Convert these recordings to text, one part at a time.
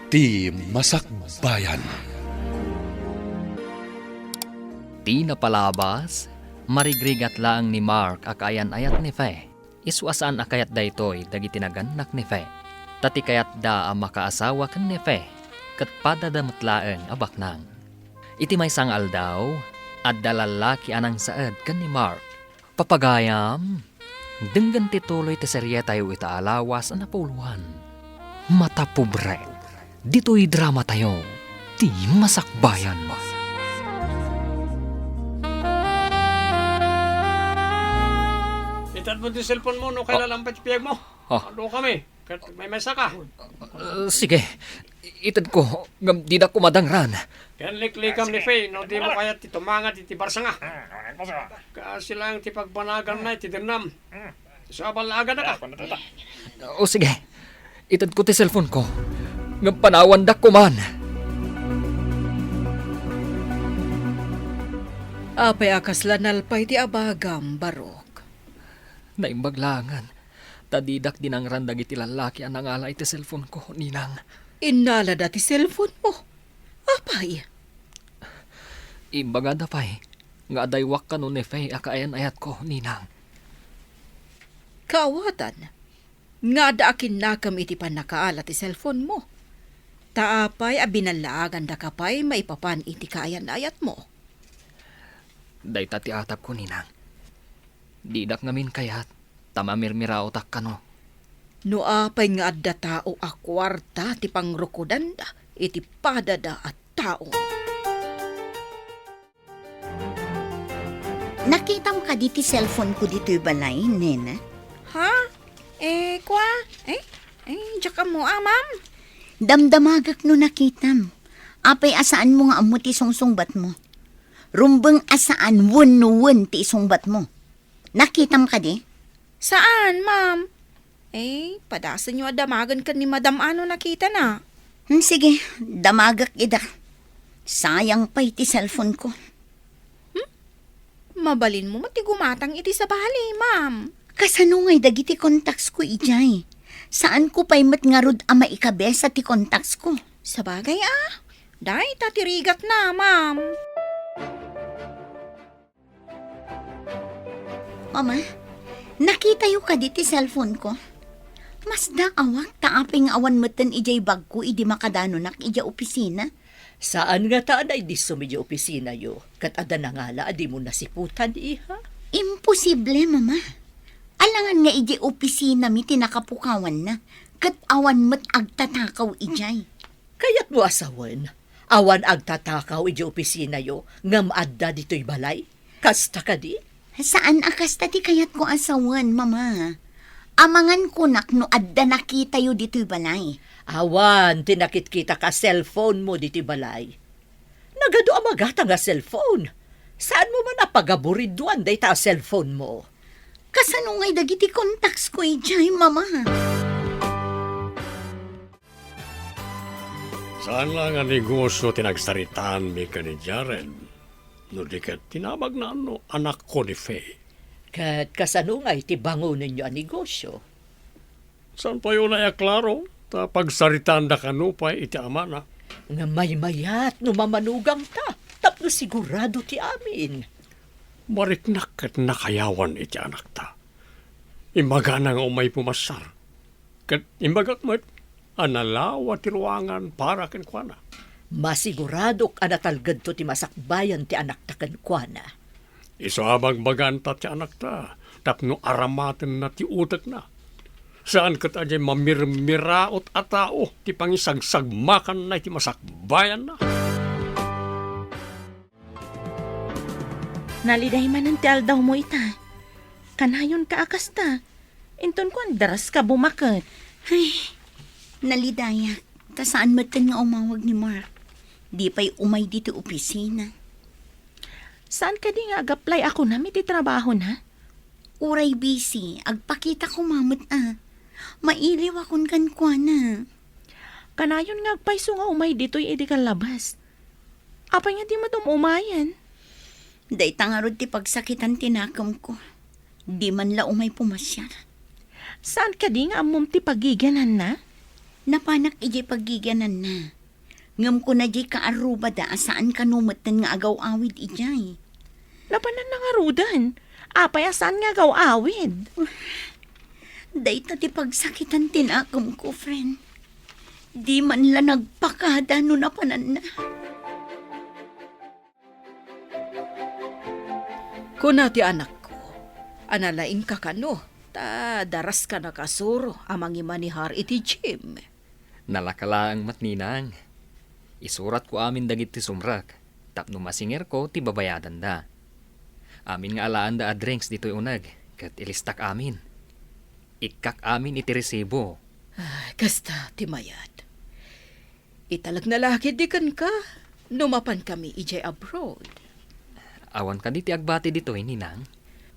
Ti Masakbayan. Ti napalabas, marigrigat lang ni Mark akayan ayat ni Fe. Iswasan akayat daytoy dagiti naganak ni Fe. Tati kayat da ang makaasawa kan ni Fe, kat padadamatlaeng abaknang. Iti may sang aldaw, at dalalaki anang saad kan ni Mark. Papagayam, denggan tituloy ti serye tayo itaalawas na napuluhan. Mata pobre, dito'y drama tayo, ti Masakbayan. Itan mo din cellphone mo, no kailan ang patipiyag mo. Ano kami? May mesa ka. Sige, itad ko, ngam di na kumadangran. Yan liklikam ni Faye, no di mo kaya titumanga ti barsa nga. Kasi lang ti pagbanagan na ti dinam. Sa abalaga na ka. O sige, itad ko ti cellphone ko, ngam panawan da kuman. Apay akas lanalpay ti abagam, Barok. Naimbaglangan, tadidak din ang randag iti lalaki ang nangalay ti cellphone ko, ninang. Inala dati cellphone mo. Apay? Imbaga da pa'y, nga adaywak ka nun ni Faye akaayan ayat ko, ninang. Kaawatan. Nga da akin nakam iti panakaala ti cellphone mo. Taapay abinalaagan da kapay maipapan iti kaayan ayat mo. Day tati atap ko, ninang. Didak ngamin kayat, tamamirmira utak ka no. No apay nga adda tao a kwarta ti pangrukudan da, iti padada at tao. Nakita mo ka diti cellphone ko dito'y balay, nena? Ha? Kwa? Diyan mo ma'am. Damdamagak no nakitam. Apay asaan mo nga amo ti sungsungbat mo. Rumbeng asaan wun ti isungbat mo. Nakitam ka di? Saan, ma'am? Padasan nyo adamagan ka ni Madam Ano nakita na. Sige, damagak ida. Sayang pa iti cellphone ko. Mabalin mo matigumatang iti sa bali, ma'am. Kasano nga'y dagiti contacts ko ijay? Saan ko pa'y matngarod ama ikabesa ti contacts ko? Sa bagay Day, tatirigat na, ma'am. Mama, nakita yu ka diti cellphone ko? Mas da awak taaping awan meten ijay bag ko idi makadano nak ija opisina. Saan nga taan ay di sumidyo opisina yo? Kat ada na nga la, adi mo nasiputan iha? Imposible, mama. Alangan nga iji opisina mi tinakapukawan na. Kat awan met agtatakaw ijay. Kaya't mo asawan, awan agtatakaw iji opisina yo, ngam adda dito'y balay? Kasta ka di? Saan akas tati kayat ko asawan, mama? Amangan ko nak no adda nakita yu dito'y balay. Awan, tinakit-kita ka cellphone mo dito'y balay. Nagado amagata nga cellphone. Saan mo man napagaburiduan day ta cellphone mo? Kasano nga'y dagiti contacts ko ijay, mama? Saan lang ang negosyo tinagsaritaan mi ka ni Jared? No di ka tinabag na anak ko ni Faye. Kat kasano nga iti bango ninyo ang negosyo? Saan pa yun ay klaro? Ta pagsaritaan da kanupay iti ama na. Nga may-mayat no mamanugang ta, tapno sigurado ti amin. Mariknak at nakayawan iti anak ta. Imbaga na nga umay pumasar. Kat imbagak mo't analawa ti ruangan para kenkwana. Masiguradok anatalgad to ti masakbayan ti anak ta kenkwana. Iso abagbagan ta ti anak ta. Tapno aramaten na ti utak na. Saan kat ajay mamirmiraot atao ti pangisagsagmakan na ti masakbayan na. Naliday man ang tial daw mo ita. Kanayon ka akas ta. Inton ko ang daras ka bumakat. Ay, nalidaya. Ta saan matan nga umawag ni Mark? Di pa'y umay dito opisina. Saan ka di nga ag-apply ako na iti trabaho na? Uray busy. Agpakita ko mamot Mailiw akong kankwana. Kanayon nga agpaiso nga umay dito'y edi kalabas. Apay nga di mo umayan. Day tangarod ti pagsakitan tinakam ko. Di man la umay pumasyar. Saan ka di nga amom ti pagiganan na? Napanak iji paggiganan na. Ngam ko na di ka aruba da saan ka numatan nga agaw awid ijay. Labanan na nga rudan. Apay asan nga gaw awid. Dahita ti pagsakitan tinakam ko, friend. Di man la nagpakada no napanan na. Kuna ti anak ko, analaing ka kano, ta daras ka na kasuro amang imanihar iti gym. Nalakalaang matninang. Isurat ko amin dagit ti sumrak. Tapno masinger ko ti babayadan da. Amin nga alaan da a drinks dito'y unag. Kat ilistak amin. Ikak amin iti resibo. Ay, kasta ti mayad. Italag na laki di kan ka, numapan kami ijay abroad. Awan ka di ti agbati dito'y ninang.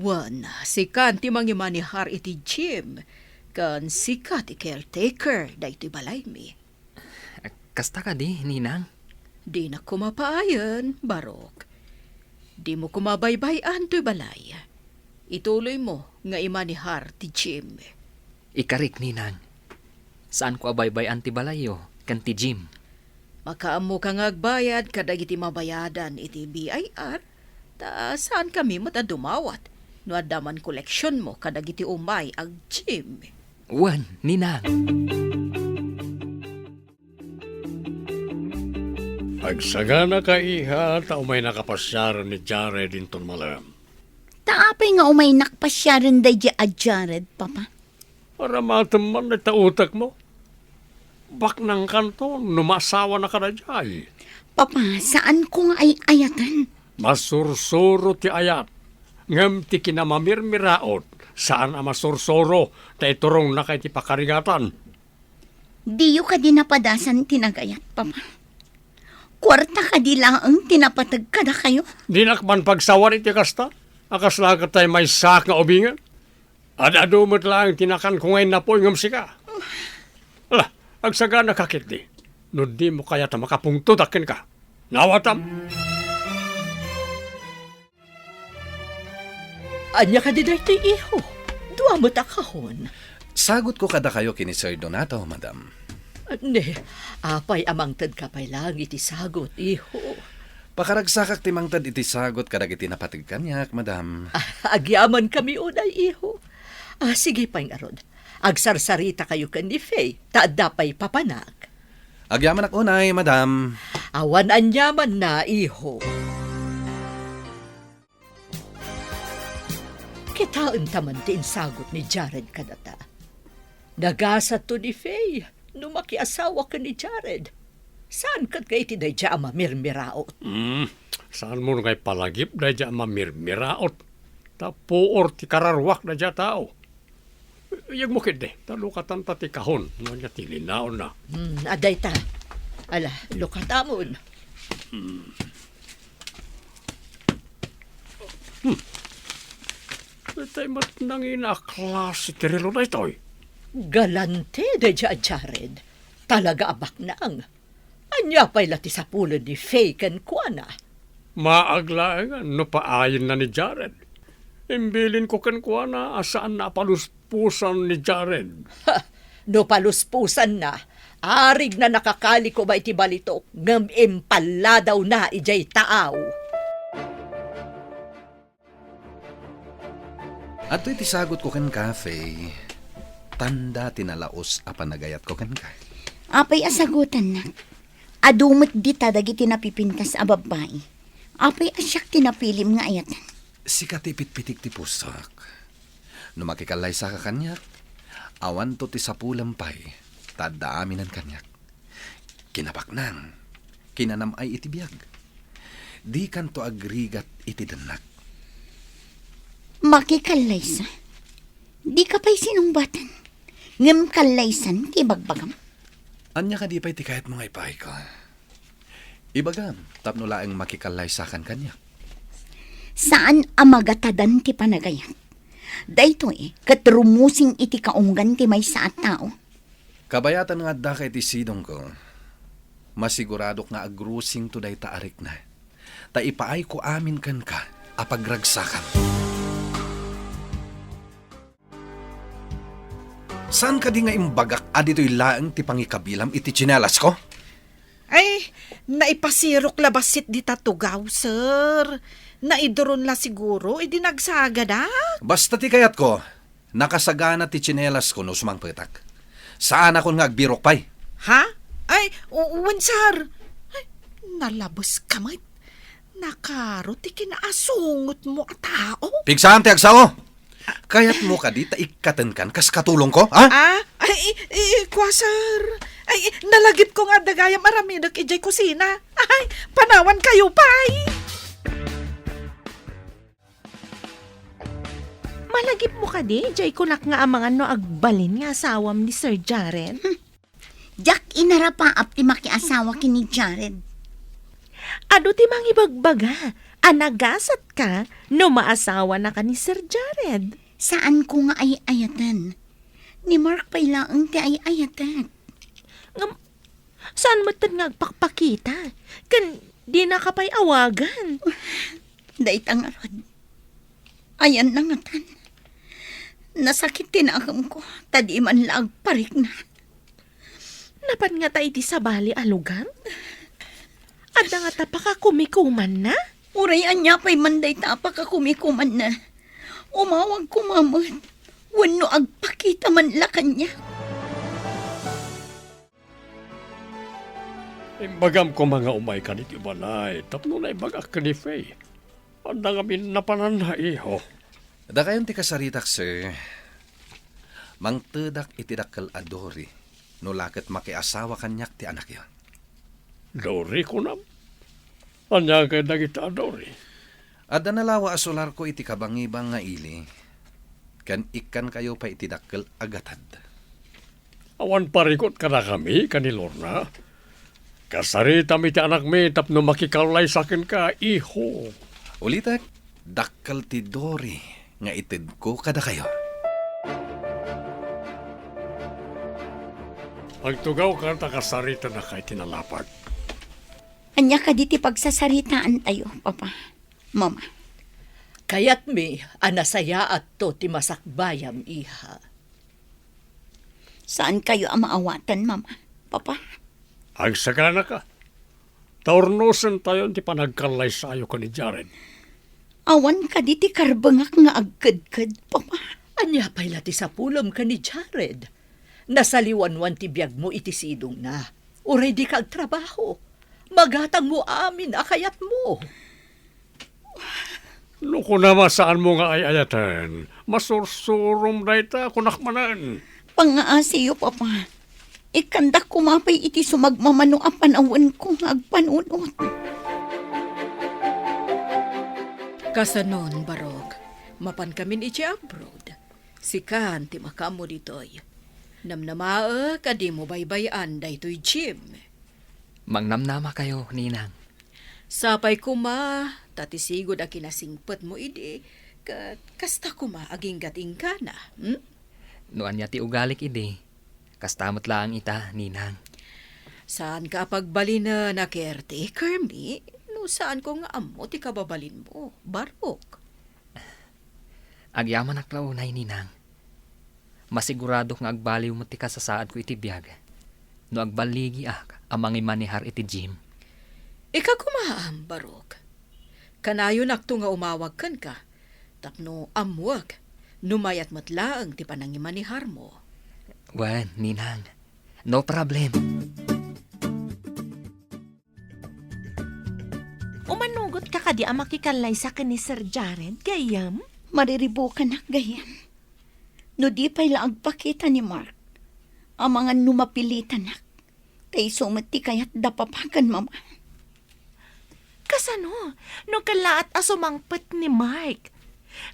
Wan, sikan ti mangimanihar iti gym, kan sika ti caretaker da iti balay mi. Kasta ka di, ninang. Di na kumapaayan, Barok. Di mo kumabaybayan to'y balay. Ituloy mo nga imanihar ti gym. Ikarik, ninang. Saan ko abaybay antibalayo, kan ti gym? Makaamo ka nga agbayad kadag iti mabayadan iti BIR, ta saan kami matadumawat no adaman koleksyon mo kadag iti umay ag gym. Wan, ninang. Agsagana ka iha, ta umay nakapasyaran ni Jared inton malam. Taapay nga umay nakpasyaran day di Jared, Papa. Para mataman na tautak mo. Bak ng kanto, numasawa na ka na dyan. Papa, saan ko nga ay ayatan? Masursuro ti ayat. Ngam ti kinamamirmiraot. Saan ang masursuro? Ta iturong na kay ti pakarigatan. Diyo ka di napadasan tinagayat, Papa. Kwarta ka di lang ang tinapatag ka na kayo. Di nakman pagsawar iti kasta. Akas lagat tayo may sak nga ubingan. Adumot lang tinakan ko ngayon na po ngam sika. Ala, agsagana kakit di. No di mo kaya ta makapungto takin ka. Nawatam. Anya ka di dahito iho. Dua mo takahon. Sagot ko kada kayo kini Sir Donato, madam. Ne, apay amangtad ka pay lang iti sagot, iho. Pakaragsakak timangtad iti sagot kadag iti napatig kanyak, madam. Agyaman kami unay, iho. Sige pang arod. Agsarsarita kayo kan ni Faye, taadda pa'y papanag. Agyaman ak unay, madam. Awan anyaman na, iho. Kitaan taman din sagot ni Jared kadata. Nagasat to ni Faye. Nung makiasawa ka ni Jared, saan ka kayo tinadya mamirmiraot? Saan mo ngay palagip na dyan mamirmiraot? Tapuor ti kararwak na dyan tao. Iyag mo kide, talukatan ta ti kahon. No niya tilinaon na. Aday ta. Ala, lukatamon. Itay mat nang inaklas si Tirilo na ito'y. Galante de Jared. Talaga abak naang. Anya pa'y lati sa pulo ni Faye kan kuana. Maaglaengan no paayin na ni Jared. Imbilin ko kan kuha na asaan na paluspusan ni Jared. No paluspusan na, arig na nakakali ko ba iti balitok, ngam impala daw na ijay taaw. At iti sagot ko kan cafe, tanda tinalaos apan nagayat ko kan ka. Apay asagutan na. Adumot di tadag iti napipintas a babae. Apay asyak tinapilim nga ayatan. Si katipit-pitik ti pusak. No makikalay sa kakanyak, awan to ti sapulampay, tada aminan kanyak. Kinapaknang, kinanamay iti biyag. Di kanto agrigat iti danak. Makikalaysa. Di ka pa'y sinumbatan. Ngam kalaysan ti bagbagam. Anya ka di pa'y ti kahit mga ipahay ko. Ibagam, tapno laang makikalay sa kanyak. Saan amagatadan ti panagayat? Dayto katrumusing iti kaunggan ti may sa tao. Kabayatan nga da kay ti sidong ko. Masiguradok nga agrusing to day taarik na. Ta ipaay ko amin kan ka, apagragsakan. Saan ka di nga imbagak adito'y laang ti pangikabilam iti tsinelas ko? Ay, naipasirok labasit di tatugaw, sir. Naidoron la siguro, nagsaga na. Basta ti kayat ko, nakasagana ti tsinelas ko no sumang petak. Saan ako nga agbirok pay? Ha? Ay, uwan, sir. Ay, nalabas ka, mat. Nakaro, ti kinaasungot mo a tao. Pigsaan ti agsao! Kayat mo ka di taikatan kan kas katulong ko, ha? Kwa, sir. Ay, nalagip ko nga dagayam aramidag ijay kusina. Ay, panawan kayo, pay. Malagip mo ka di, ijay kunak nga amangan no agbalin nga asawam ni Sir Jared. Jak inarapaap ti makiasawa kini Jared. Ado ti mangibagbaga, anagasat ka no maasawa na ka ni Sir Jared. Saan ko nga ay ayatan? Ni Mark pa'y laang ti ay ayatan. Saan mo nga agpakpakita? Kan di na ka pa'y awagan. Dahit ang arod. Ayan na nga tan. Nasakit tinakam ko. Tadi man lang parik na. Napan nga tayo di sa bali alugan? At nga tapaka kumikuman na? Urayan niya pa'y manday tapak ako kumikuman na. Umawag kumamot. Wano agpakita man la kanya. Imbagam ko mga umay ka ni Tibalay, tapno na ibagak ka ni Faye. Anda kami napanan na iho. Da kayon ti kasaritak, sir. Mangtedak itidakkel adori. No laket makiasawa kanyak ti anak yon. Dori ko na. Anya kay dagita Dori. Adda nalawa asolar ko iti kabangibang nga ili. Kan ikan kayo pa itidakkel agatad. Awan parikot ka na kami, kanilorna. Kasarita mi ti anak mi, tapno makikalay sa akin ka, iho. Ulitak, dakkel ti Dory nga itid ko kada kayo. Pagtugaw ka ta kasarita na kay tinalapag. Anya ka di ti pagsasaritaan tayo, Papa. Mama. Kayat mi, anasaya at to ti masakbayam, iha. Saan kayo ang maawatan, Mama? Papa? Ang sagana ka. Taurnosan tayo ti panagkalay sa ayo ka ni Jared. Awan ka di ti karbangak nga agkad-kad, Papa. Anya pa'y lati sa pulam ka ni Jared. Nasaliwanwan ti biyag mo iti sidong na. Uray di ka agtrabaho. Magatang mo amin akayat mo. Luko naman saan mo nga ay ayatan. Masursurom na ita kunakmanan. Pangaasiyo, Papa. Ikandak kumapay iti sumagmamano ang panawan ko agpanunot. Kasanon, Barok. Mapan kamin iti abroad. Sikan ti makamo ditoy. Namnamaa kadi mo baybayan daytoy Jim. Mangnamnama kayo, Ninang. Sapay kuma, tatisigod a kinasingpet mo idi, kasta kuma aging gating ka na. Noan niya ti ugalik idi. Kastamot lang ita, Ninang. Saan ka pagbalin na caretaker, mi? No saan ko nga amo ti kababalin mo, Barok? Agyaman aklaunay, Ninang. Masigurado nga agbaliw mo ti kasasaad ko iti biyag. No agbaligi amang imanihar iti Jim. Ika kumaam, Barok. Kanayon akto nga umawag kan ka. Tapno amuag, numayat matlaang ti panangimanihar mo. Wan, Ninang. No problem. Umanugot ka kadi ang makikalay sa ni Sir Jared, gayam? Mariribukan na gayam. No di pa'y laagpakita ni Mark. Ang mga numapilitan na. Tay sumati kaya't dapapakan, Mama. Kasano? No kalaat asumangpet ni Mark.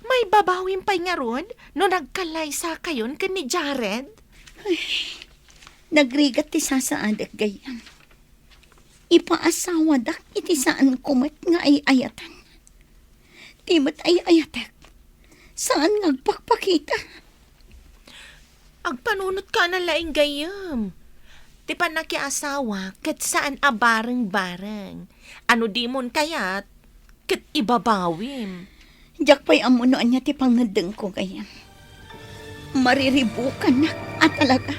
May babawin pa'y nga ron no nagkalay sa kayon kan ni Jared? Nagrigat ti sasaadak gayam. Ipaasawa dak iti saan kumat nga ay ayatan. Timat ay ayatek. Saan ngagpakpakita? Agpanunot ka na laing gayam. Ti pa nakiasawa kat saan abareng-bareng. Ano di mon kayat kat ibabawim. Diyak pa'y amunoan niya ti pangadeng ko gayam. Mariribukan na talaga.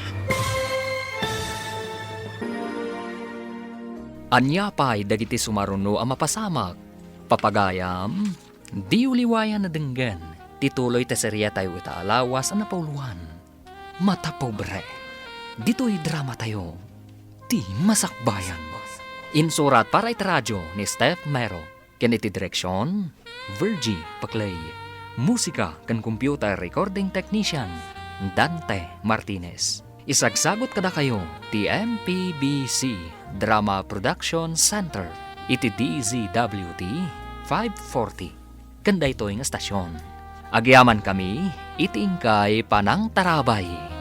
Anya pa'y dagiti sumaruno ang mapasamak. Papagayam, di uliwayan na denggan. Tituloy ta serya tayo itaalawas ang napauluan. Mata pobre. Dito'y drama tayo. Di masakbayan. Insurat para itaradyo ni Steph Mero. Ken iti direksyon, Virgie Paclay. Musika kan computer recording technician, Dante Martinez. Isagsagot kada kayo, ti MPBC Drama Production Center. Iti DZWT 540. Kanda ito yung estasyon. Agyaman kami, iti ingkay panang tarabay.